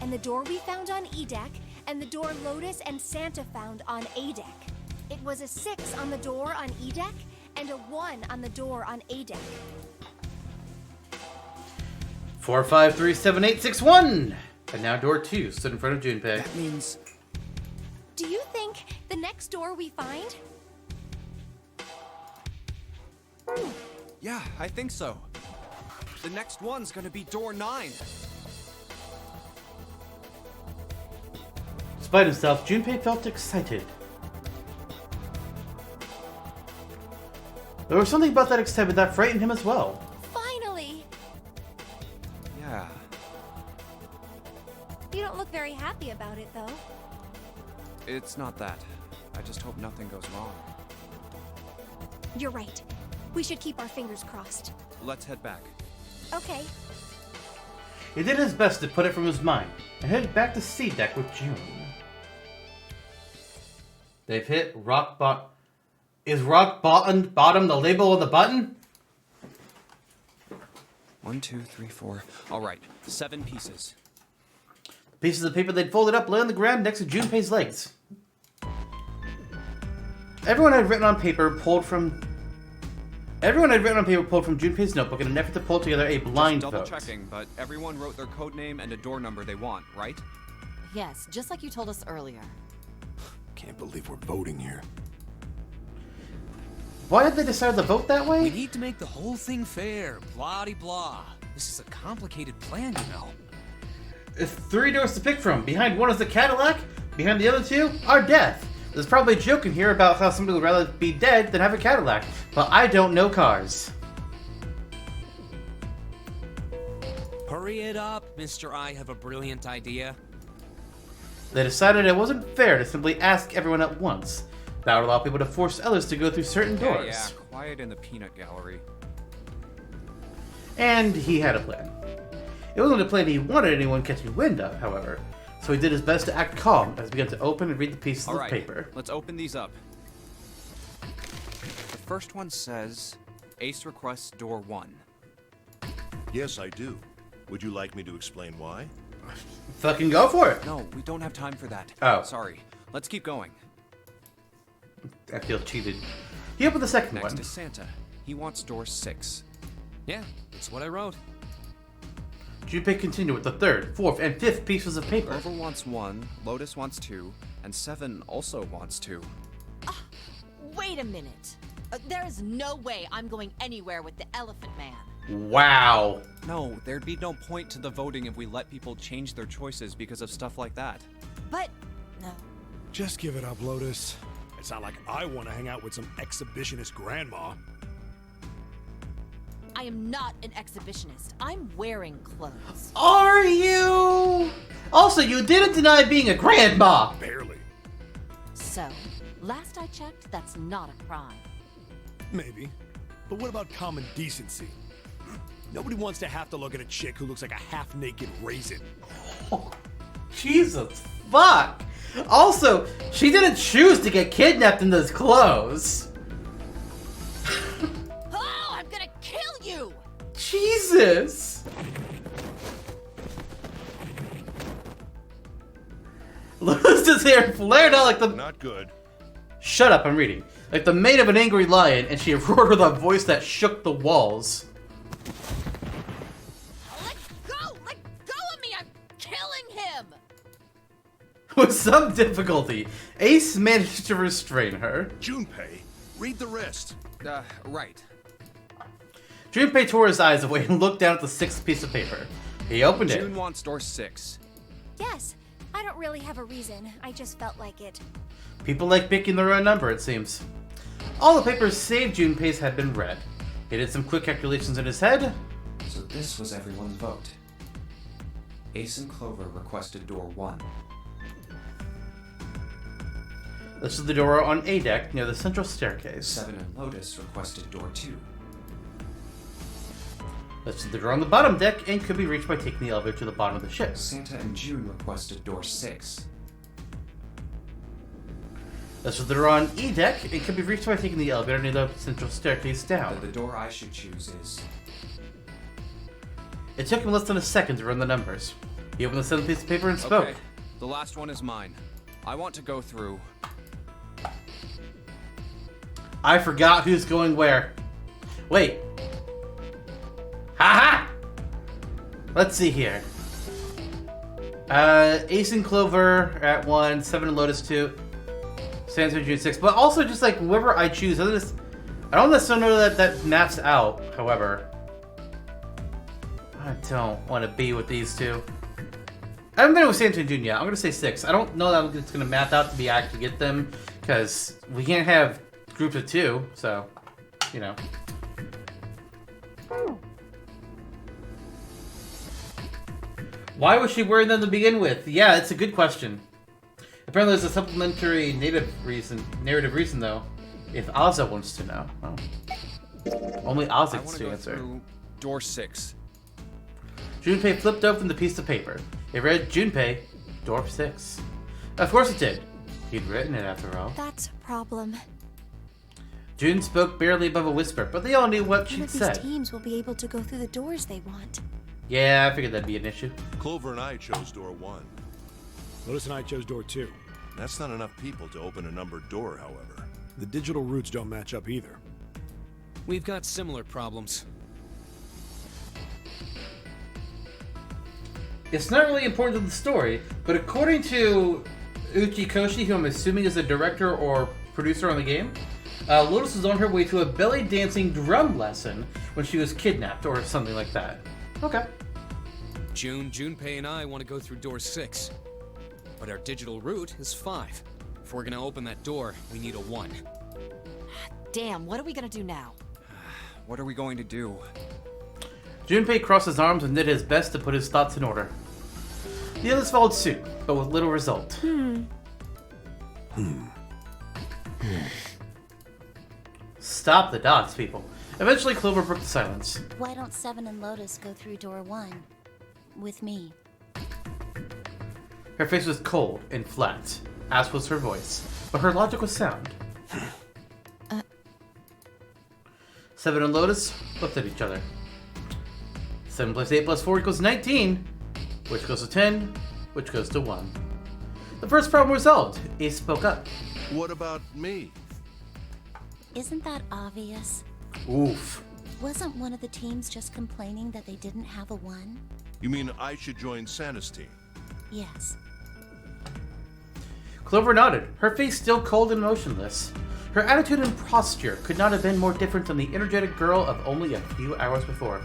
And the door we found on E deck, and the door Lotus and Santa found on A deck. It was a 6 on the door on E deck, and a 1 on the door on A deck. 4, 5, 3, 7, 8, 6, 1! And now door 2 stood in front of Junpei. That means... Do you think the next door we find? Yeah, I think so. The next one's gonna be door 9. Despite himself, Junpei felt excited. There was something about that excitement that frightened him as well. Finally! Yeah. You don't look very happy about it, though. It's not that. I just hope nothing goes wrong. You're right. We should keep our fingers crossed. Let's head back. Okay. He did his best to put it from his mind and headed back to C deck with June. They've hit rock bottom. Is rock bottom the label on the button? 1, 2, 3, 4. All right, 7 pieces. The pieces of paper they'd folded up lay on the ground next to Junpei's legs. Everyone had written on paper pulled from Junpei's notebook in an effort to pull together a blind Just vote. double-checking, but everyone wrote their code name and a door number they want, right? Yes, just like you told us earlier. Can't believe we're voting here. Why did they decide to vote that We way? need to make the whole thing fair, blah-de-blah. This is a complicated plan, you know. It's 3 doors to pick from. Behind one is the Cadillac. Behind the other 2 are death. There's probably a joke in here about how somebody would rather be dead than have a Cadillac. But I don't know cars. Hurry it up, Mr. I have a brilliant idea. They decided it wasn't fair to simply ask everyone at once. That would allow people to force others to go through certain doors. Yeah, quiet in the peanut gallery. And he had a plan. It wasn't a plan he wanted anyone catching wind of, however. So he did his best to act calm as he began to open and read the pieces All of right, paper. let's open these up. The first one says, Ace requests door 1. Yes, I do. Would you like me to explain why? Fucking go for it! No, we don't have time for that. Oh. Sorry. Let's keep going. I feel cheated. He opened the second Next one. is Santa. He wants door 6. Yeah, that's what I wrote. Junpei continued with the 3rd, 4th, and 5th pieces of paper. Rover wants 1, Lotus wants 2, and 7 also wants 2. Wait! Wait a minute. There's no way I'm going anywhere with the Elephant Man. Wow. No, there'd be no point to the voting if we let people change their choices because of stuff like that. But... no. Just give it up, Lotus. It's not like I want to hang out with some exhibitionist grandma. I am not an exhibitionist. I'm wearing clothes. Are you? Also, you didn't deny being a grandma. Barely. So, last I checked, that's not a crime. Maybe. But what about common decency? Nobody wants to have to look at a chick who looks like a half-naked raisin. Oh, Jesus fuck. Also, she didn't choose to get kidnapped in those clothes. Oh, I'm gonna kill you! Jesus. Lewis's hair flared out like the... Not good. Shut up, I'm reading. Like the mane of an angry lion, and she roared with a voice that shook the walls. Let go! Let go of me! I'm killing him! With some difficulty, Ace managed to restrain her. Junpei, read the rest. Right. Junpei tore his eyes away and looked down at the sixth piece of paper. He opened it. June wants door 6. Yes, I don't really have a reason. I just felt like it. People like picking the right number, it seems. All the papers save Junpei's had been read. He did some quick calculations in his head. So this was everyone's vote. Ace and Clover requested door 1. This is the door on A deck near the central staircase. 7 and Lotus requested door 2. This is the door on the bottom deck and could be reached by taking the elevator to the bottom of the ship. Santa and June requested door 6. This is the door on E deck and could be reached by taking the elevator near the central staircase down. The door I should choose is... It took him less than a second to run the numbers. He opened the seventh piece of paper and spoke. Okay, the last one is mine. I want to go through... I forgot who's going where. Wait. Haha! Let's see here. Ace and Clover at 1, 7 and Lotus 2, Santa and June 6. But also just like whoever I choose, I don't necessarily know that maps out, however. I don't want to be with these two. I haven't been with Santa and June yet. I'm going to say 6. I don't know that it's going to map out to be actually get them, because we can't have groups of 2, so, you know. Why was she wearing them to begin with? Yeah, it's a good question. Apparently there's a supplementary narrative reason though, if Ozza wants to know. Oh. Only Ozza I gets want to to go answer. through door 6. Junpei flipped open the piece of paper. It read, Junpei, door 6. Of course it did. He'd written it after all. That's a problem. June spoke barely above a whisper, but they all knew what None she'd of these said. teams will be able to go through the doors they want. Yeah, I figured that'd be an issue. Clover and I chose door 1. Lotus and I chose door 2. That's not enough people to open a numbered door, however. The digital routes don't match up either. We've got similar problems. It's not really important to the story, but according to Uchikoshi, who I'm assuming is the director or producer on the game, Lotus was on her way to a belly dancing drum lesson when she was kidnapped or something like that. Okay. June, Junpei, and I want to go through door 6. But our digital route is 5. If we're gonna open that door, we need a 1. Damn, what are we gonna do now? What are we going to do? Junpei crossed his arms and did his best to put his thoughts in order. The others followed suit, but with little result. Stop the dots, people. Eventually, Clover broke the silence. Why don't 7 and Lotus go through door 1? With me. Her face was cold and flat, as was her voice, but her logic was sound. 7 and Lotus looked at each other. 7 plus 8 plus 4 equals 19, which goes to 10, which goes to 1. The first problem resolved. Ace spoke up. What about me? Isn't that obvious? Oof. Wasn't one of the teams just complaining that they didn't have a 1? You mean I should join Santa's team? Yes. Clover nodded, her face still cold and motionless. Her attitude and posture could not have been more different than the energetic girl of only a few hours before.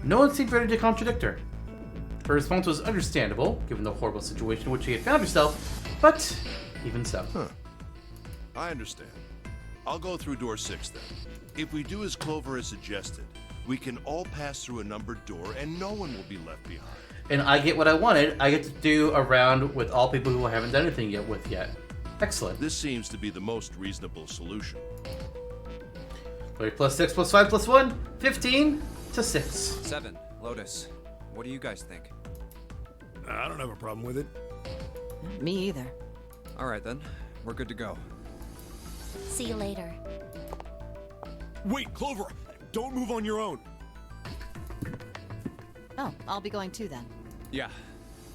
No one seemed ready to contradict her. Her response was understandable, given the horrible situation in which she had found herself, but even so. I understand. I'll go through door 6 then. If we do as Clover has suggested, we can all pass through a numbered door and no one will be left behind. And I get what I wanted. I get to do a round with all people who I haven't done anything yet. Excellent. This seems to be the most reasonable solution. 3 plus 6 plus 5 plus 1, 15 to 6. 7. Lotus, what do you guys think? I don't have a problem with it. Me either. Alright then, we're good to go. See you later. Wait, Clover! Don't move on your own! Oh, I'll be going too then. Yeah,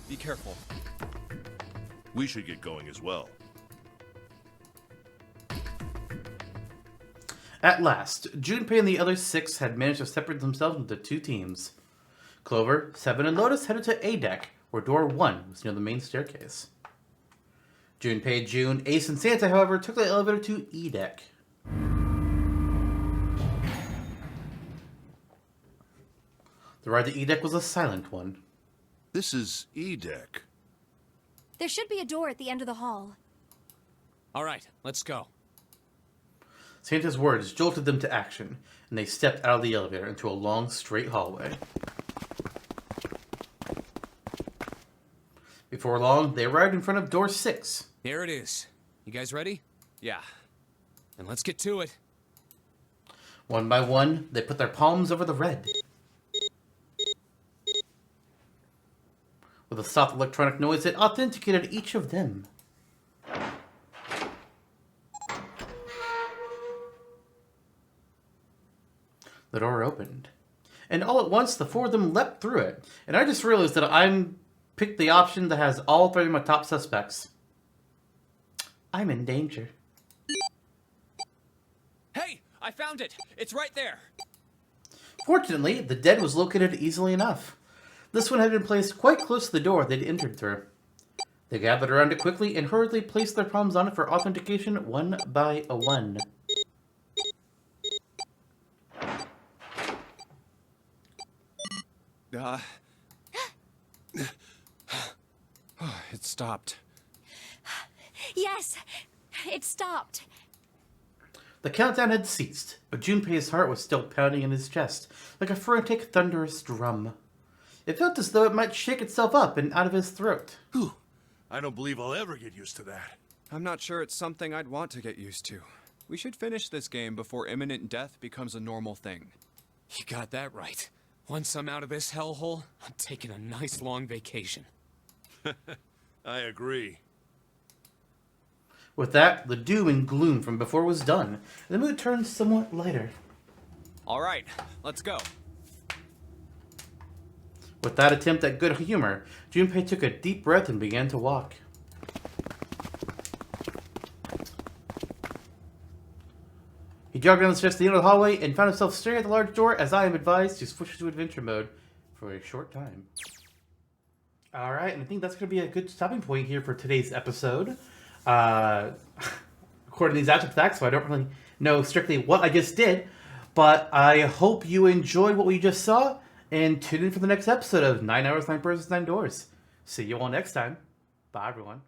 be careful. We should get going as well. At last, Junpei and the other 6 had managed to separate themselves into 2 teams. Clover, 7, and Lotus headed to A deck, where door 1 was near the main staircase. Junpei, June, Ace, and Santa, however, took the elevator to E deck. The ride to E deck was a silent one. This is E deck. There should be a door at the end of the hall. Alright, let's go. Santa's words jolted them to action, and they stepped out of the elevator into a long, straight hallway. Before long, they arrived in front of door 6. Here it is. You guys ready? Yeah. Then let's get to it. One by one, they put their palms over the red. With a soft electronic noise that authenticated each of them. The door opened. And all at once, the 4 of them leapt through it. And I just realized that I'm picked the option that has all 3 of my top suspects. I'm in danger. Hey! I found it! It's right there! Fortunately, the dead was located easily enough. This one had been placed quite close to the door they'd entered through. They gathered around it quickly and hurriedly placed their palms on it for authentication one by one. It stopped. Yes! It stopped. The countdown had ceased, but Junpei's heart was still pounding in his chest, like a frantic, thunderous drum. It felt as though it might shake itself up and out of his throat. Whew. I don't believe I'll ever get used to that. I'm not sure it's something I'd want to get used to. We should finish this game before imminent death becomes a normal thing. You got that right. Once I'm out of this hellhole, I'm taking a nice long vacation. I agree. With that, the doom and gloom from before was done, and the mood turned somewhat lighter. Alright, let's go. With that attempt at good humor, Junpei took a deep breath and began to walk. He jogged down the stairs to the end of the hallway and found himself staring at the large door as I am advised to switch to adventure mode for a short time. Alright, and I think that's going to be a good stopping point here for today's episode. According to these after facts, so I don't really know strictly what I just did, but I hope you enjoyed what we just saw, and tune in for the next episode of 9 Hours, 9 Persons, 9 Doors. See you all next time. Bye, everyone.